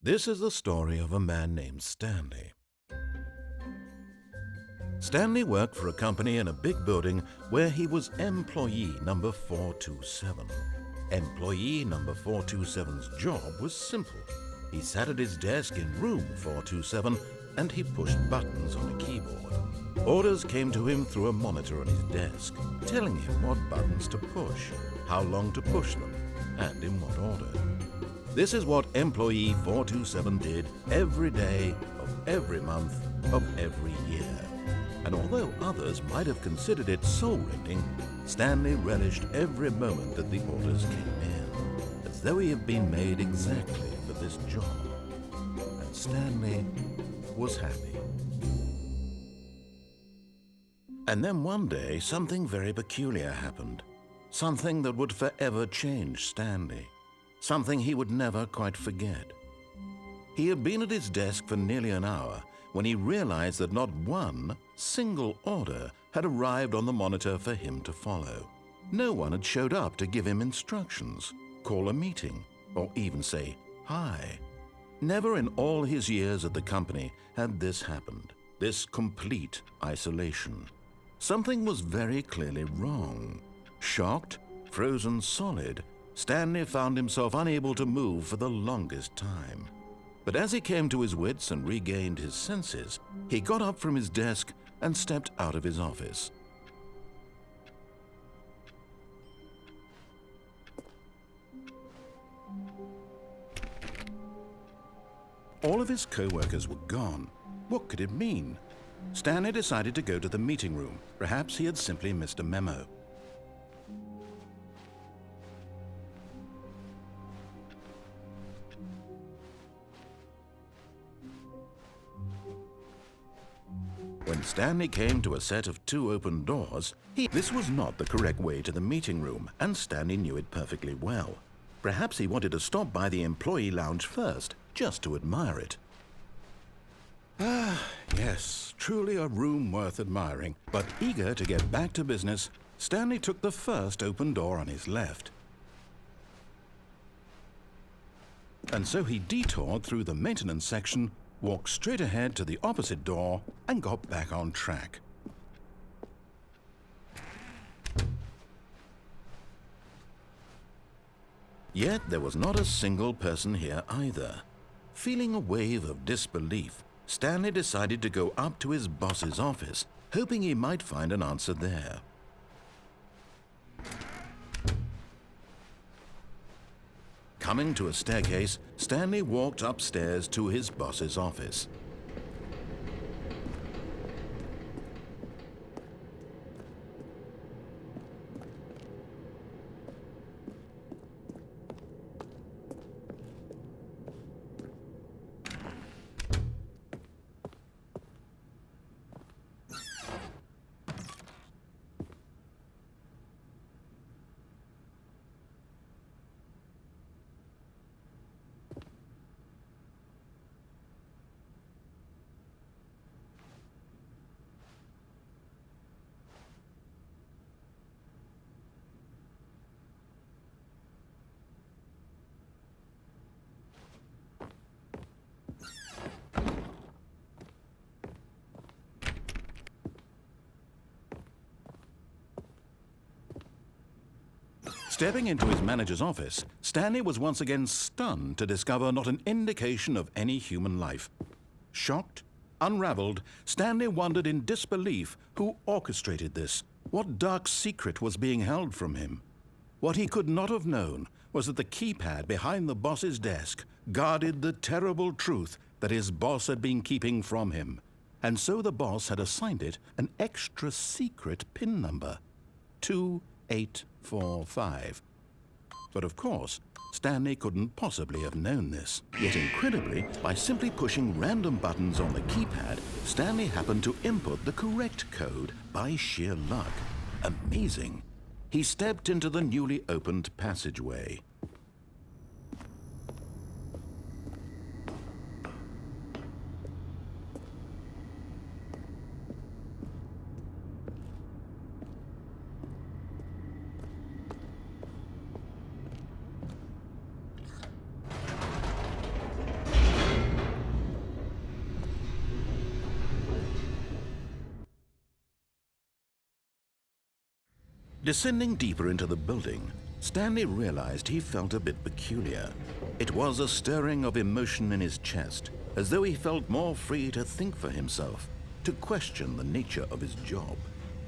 This is the story of a man named Stanley. Stanley worked for a company in a big building where he was employee number 427. Employee number 427's job was simple. He sat at his desk in room 427 and he pushed buttons on a keyboard. Orders came to him through a monitor on his desk, telling him what buttons to push, how long to push them, and in what order. This is what employee 427 did every day of every month of every year. And although others might have considered it soul-rending, Stanley relished every moment that the orders came in, as though he had been made exactly for this job. And Stanley was happy. And then one day, something very peculiar happened. Something that would forever change Stanley. Something he would never quite forget. He had been at his desk for nearly an hour when he realized that not one single order had arrived on the monitor for him to follow. No one had showed up to give him instructions, call a meeting, or even say hi. Never in all his years at the company had this happened, this complete isolation. Something was very clearly wrong. Shocked, frozen solid, Stanley found himself unable to move for the longest time. But as he came to his wits and regained his senses, he got up from his desk and stepped out of his office. All of his co-workers were gone. What could it mean? Stanley decided to go to the meeting room. Perhaps he had simply missed a memo. When Stanley came to a set of two open doors, this was not the correct way to the meeting room, and Stanley knew it perfectly well. Perhaps he wanted to stop by the employee lounge first, just to admire it. Ah, yes, truly a room worth admiring. But eager to get back to business, Stanley took the first open door on his left. And so he detoured through the maintenance section, walked straight ahead to the opposite door, and got back on track. Yet there was not a single person here either. Feeling a wave of disbelief, Stanley decided to go up to his boss's office, hoping he might find an answer there. Coming to a staircase, Stanley walked upstairs to his boss's office. Stepping into his manager's office, Stanley was once again stunned to discover not an indication of any human life. Shocked, unraveled, Stanley wondered in disbelief who orchestrated this, what dark secret was being held from him. What he could not have known was that the keypad behind the boss's desk guarded the terrible truth that his boss had been keeping from him. And so the boss had assigned it an extra secret PIN number, 2845. But of course, Stanley couldn't possibly have known this. Yet incredibly, by simply pushing random buttons on the keypad, Stanley happened to input the correct code by sheer luck. Amazing. He stepped into the newly opened passageway. Descending deeper into the building, Stanley realized he felt a bit peculiar. It was a stirring of emotion in his chest, as though he felt more free to think for himself, to question the nature of his job.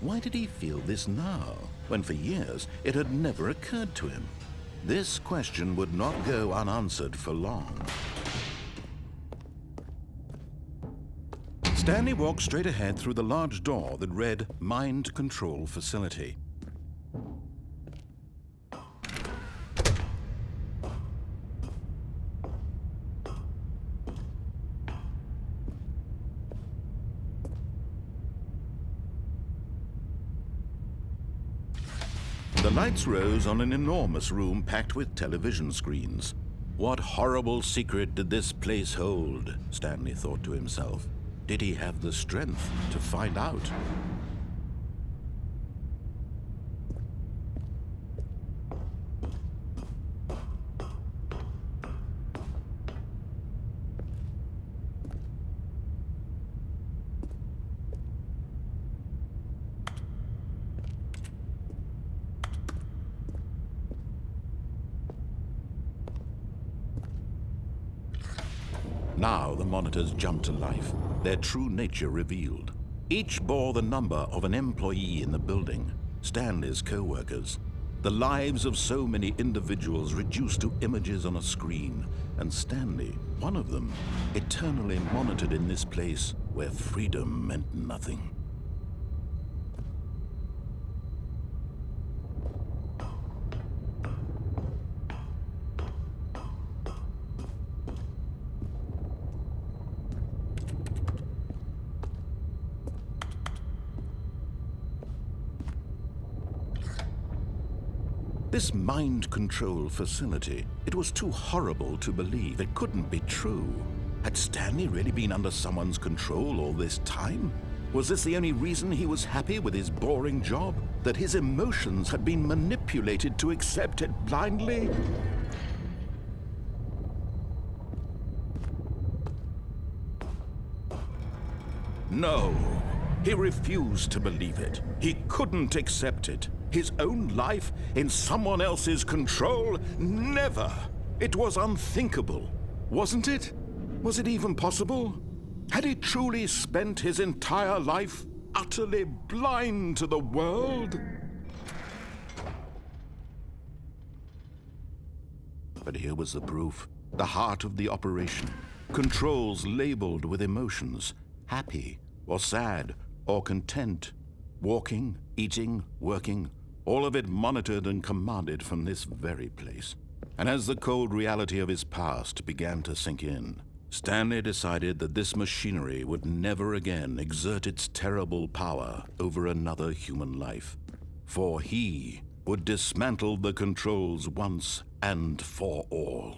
Why did he feel this now, when for years it had never occurred to him? This question would not go unanswered for long. Stanley walked straight ahead through the large door that read Mind Control Facility. The lights rose on an enormous room packed with television screens. What horrible secret did this place hold? Stanley thought to himself. Did he have the strength to find out? Now the monitors jumped to life, their true nature revealed. Each bore the number of an employee in the building, Stanley's co-workers. The lives of so many individuals reduced to images on a screen, and Stanley, one of them, eternally monitored in this place where freedom meant nothing. This mind control facility, it was too horrible to believe. It couldn't be true. Had Stanley really been under someone's control all this time? Was this the only reason he was happy with his boring job? That his emotions had been manipulated to accept it blindly? No, he refused to believe it. He couldn't accept it. His own life in someone else's control? Never! It was unthinkable, wasn't it? Was it even possible? Had he truly spent his entire life utterly blind to the world? But here was the proof, the heart of the operation. Controls labeled with emotions, happy or sad or content, walking, eating, working, all of it monitored and commanded from this very place. And as the cold reality of his past began to sink in, Stanley decided that this machinery would never again exert its terrible power over another human life, for he would dismantle the controls once and for all.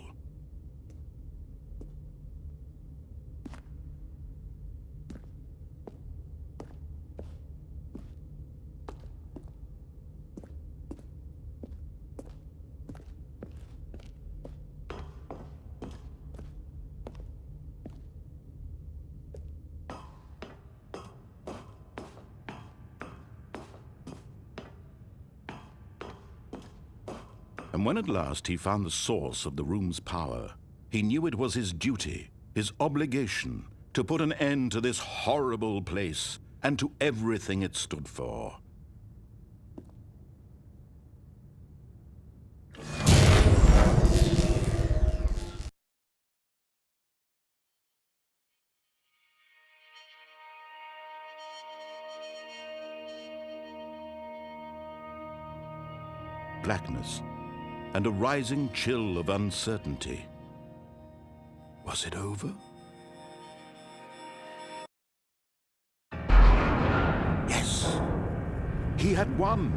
And when at last he found the source of the room's power, he knew it was his duty, his obligation, to put an end to this horrible place and to everything it stood for. Blackness and a rising chill of uncertainty. Was it over? Yes! He had won!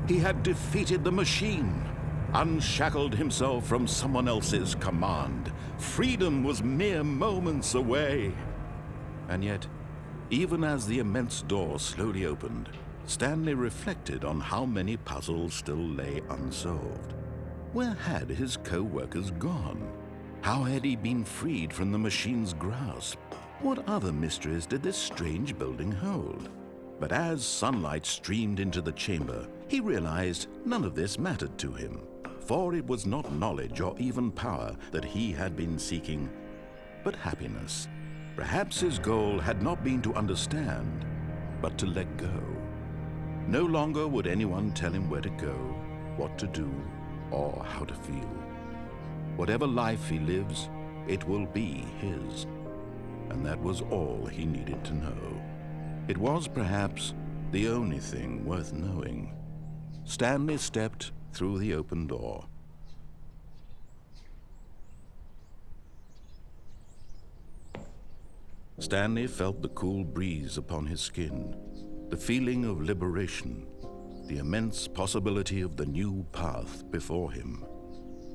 He had defeated the machine, unshackled himself from someone else's command. Freedom was mere moments away. And yet, even as the immense door slowly opened, Stanley reflected on how many puzzles still lay unsolved. Where had his co-workers gone? How had he been freed from the machine's grasp? What other mysteries did this strange building hold? But as sunlight streamed into the chamber, he realized none of this mattered to him, for it was not knowledge or even power that he had been seeking, but happiness. Perhaps his goal had not been to understand, but to let go. No longer would anyone tell him where to go, what to do, or how to feel. Whatever life he lives, it will be his. And that was all he needed to know. It was perhaps the only thing worth knowing. Stanley stepped through the open door. Stanley felt the cool breeze upon his skin, the feeling of liberation, the immense possibility of the new path before him.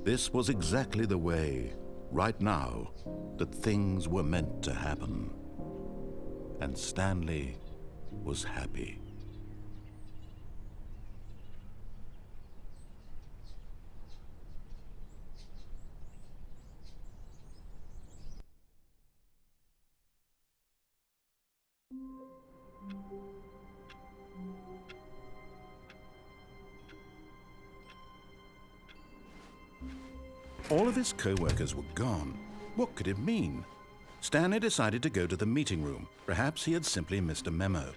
This was exactly the way, right now, that things were meant to happen. And Stanley was happy. All of his co-workers were gone. What could it mean? Stanley decided to go to the meeting room. Perhaps he had simply missed a memo.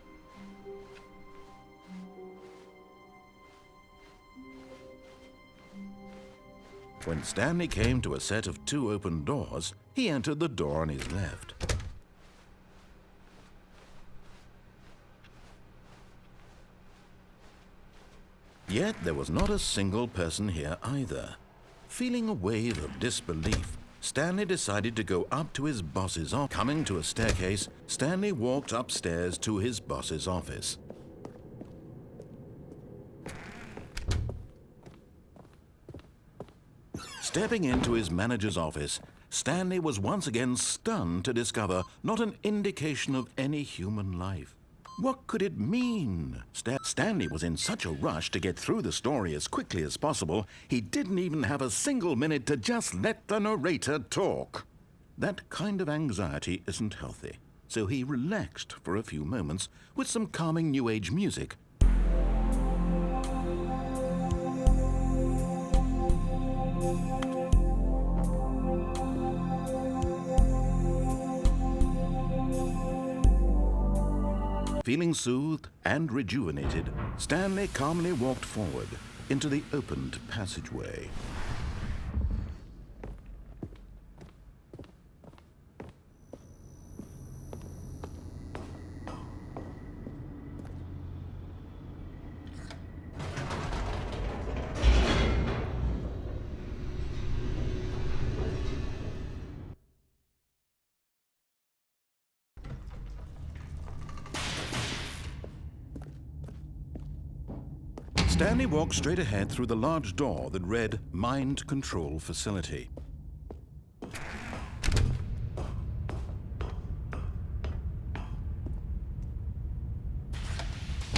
When Stanley came to a set of 2 open doors, he entered the door on his left. Yet there was not a single person here either. Feeling a wave of disbelief, Stanley decided to go up to his boss's office. Coming to a staircase, Stanley walked upstairs to his boss's office. Stepping into his manager's office, Stanley was once again stunned to discover not an indication of any human life. What could it mean? Stanley was in such a rush to get through the story as quickly as possible, he didn't even have a single minute to just let the narrator talk. That kind of anxiety isn't healthy, so he relaxed for a few moments with some calming New Age music. Feeling soothed and rejuvenated, Stanley calmly walked forward into the opened passageway. Stanley walked straight ahead through the large door that read Mind Control Facility.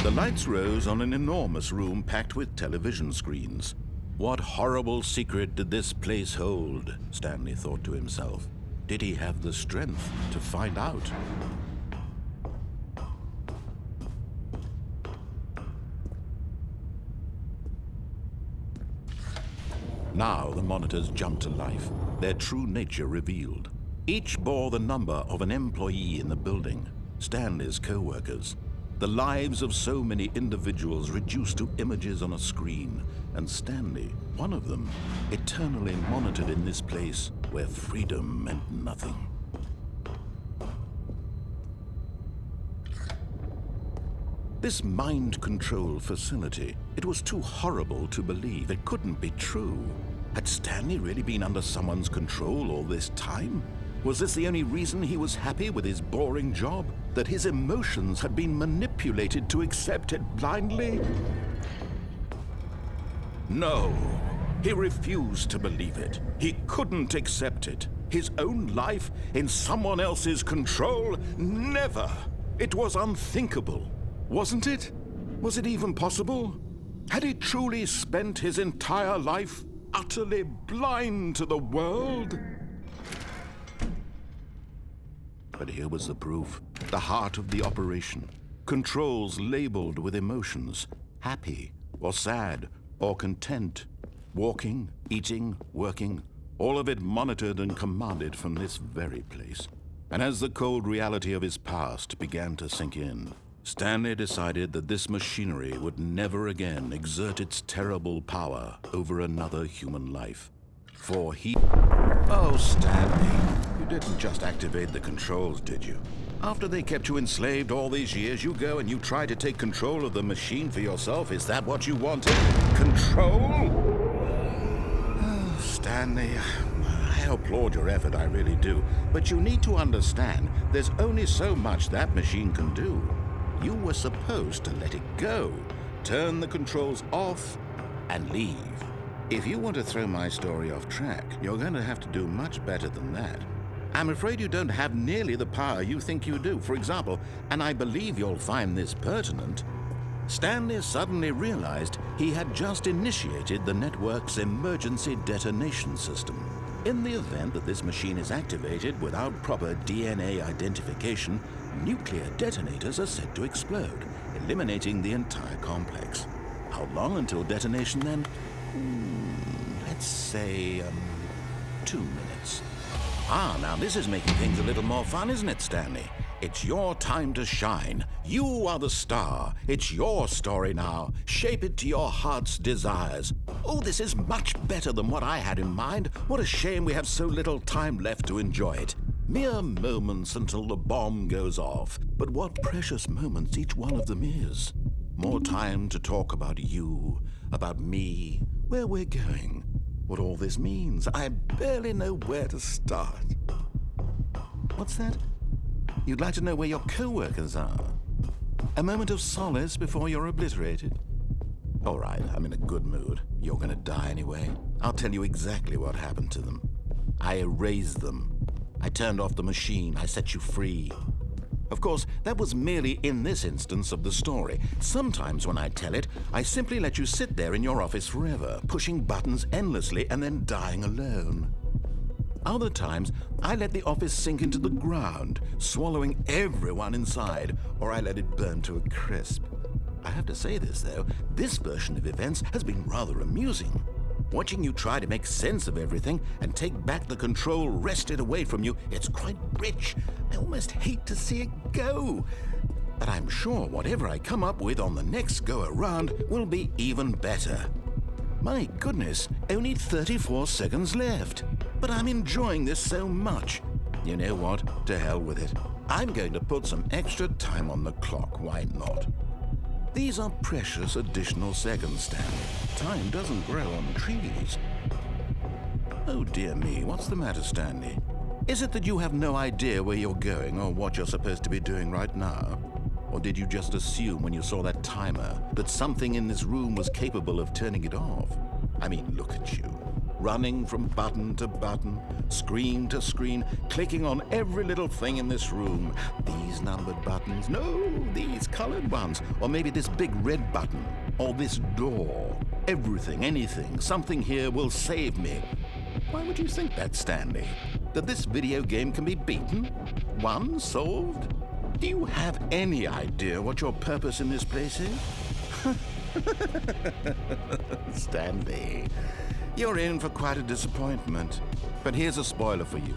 The lights rose on an enormous room packed with television screens. What horrible secret did this place hold? Stanley thought to himself. Did he have the strength to find out? Now the monitors jumped to life, their true nature revealed. Each bore the number of an employee in the building, Stanley's co-workers. The lives of so many individuals reduced to images on a screen, and Stanley, one of them, eternally monitored in this place where freedom meant nothing. This mind control facility, it was too horrible to believe. It couldn't be true. Had Stanley really been under someone's control all this time? Was this the only reason he was happy with his boring job? That his emotions had been manipulated to accept it blindly? No, he refused to believe it. He couldn't accept it. His own life in someone else's control? Never! It was unthinkable. Wasn't it? Was it even possible? Had he truly spent his entire life utterly blind to the world? But here was the proof, the heart of the operation. Controls labeled with emotions, happy or sad or content. Walking, eating, working, all of it monitored and commanded from this very place. And as the cold reality of his past began to sink in, Stanley decided that this machinery would never again exert its terrible power over another human life. For he... Oh, Stanley, you didn't just activate the controls, did you? After they kept you enslaved all these years, you go and you try to take control of the machine for yourself. Is that what you wanted? Control? Oh, Stanley, I applaud your effort, I really do. But you need to understand, there's only so much that machine can do. You were supposed to let it go, turn the controls off, and leave. If you want to throw my story off track, you're going to have to do much better than that. I'm afraid you don't have nearly the power you think you do. For example, and I believe you'll find this pertinent, Stanley suddenly realized he had just initiated the network's emergency detonation system. In the event that this machine is activated without proper DNA identification, nuclear detonators are said to explode, eliminating the entire complex. How long until detonation then? Let's say, 2 minutes. Ah, now this is making things a little more fun, isn't it, Stanley? It's your time to shine. You are the star. It's your story now. Shape it to your heart's desires. Oh, this is much better than what I had in mind. What a shame we have so little time left to enjoy it. Mere moments until the bomb goes off. But what precious moments each one of them is. More time to talk about you, about me, where we're going, what all this means. I barely know where to start. What's that? You'd like to know where your co-workers are? A moment of solace before you're obliterated? All right, I'm in a good mood. You're gonna die anyway. I'll tell you exactly what happened to them. I erased them. I turned off the machine. I set you free. Of course, that was merely in this instance of the story. Sometimes when I tell it, I simply let you sit there in your office forever, pushing buttons endlessly and then dying alone. Other times, I let the office sink into the ground, swallowing everyone inside, or I let it burn to a crisp. I have to say this, though, this version of events has been rather amusing. Watching you try to make sense of everything and take back the control wrested away from you, it's quite rich. I almost hate to see it go. But I'm sure whatever I come up with on the next go-around will be even better. My goodness, only 34 seconds left. But I'm enjoying this so much. You know what? To hell with it. I'm going to put some extra time on the clock, why not? These are precious additional seconds, Stanley. Time doesn't grow on trees. Oh dear me, what's the matter, Stanley? Is it that you have no idea where you're going or what you're supposed to be doing right now? Or did you just assume when you saw that timer that something in this room was capable of turning it off? I mean, look at you. Running from button to button, screen to screen, clicking on every little thing in this room. These numbered buttons, no, these colored ones. Or maybe this big red button, or this door. Everything, anything, something here will save me. Why would you think that, Stanley? That this video game can be beaten? Won? Solved? Do you have any idea what your purpose in this place is? Stanley, you're in for quite a disappointment. But here's a spoiler for you.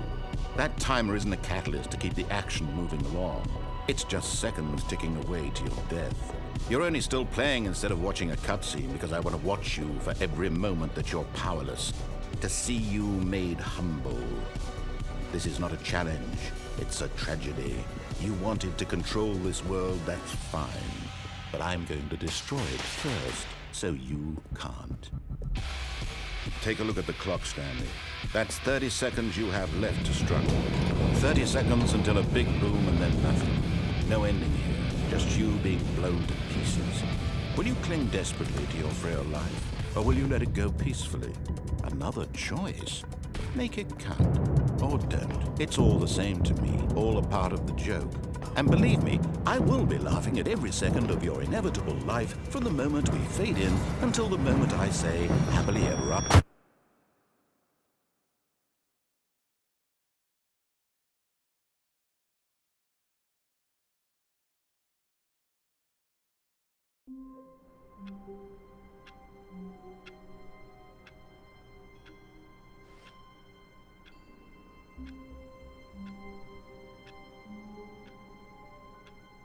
That timer isn't a catalyst to keep the action moving along. It's just seconds ticking away to your death. You're only still playing instead of watching a cutscene because I want to watch you for every moment that you're powerless. To see you made humble. This is not a challenge. It's a tragedy. You wanted to control this world, that's fine. But I'm going to destroy it first, so you can't. Take a look at the clock, Stanley. That's 30 seconds you have left to struggle. 30 seconds until a big boom and then nothing. No ending here, just you being blown to pieces. Will you cling desperately to your frail life, or will you let it go peacefully? Another choice. Make it count, or don't. It's all the same to me, all a part of the joke. And believe me, I will be laughing at every second of your inevitable life from the moment we fade in until the moment I say, happily ever after.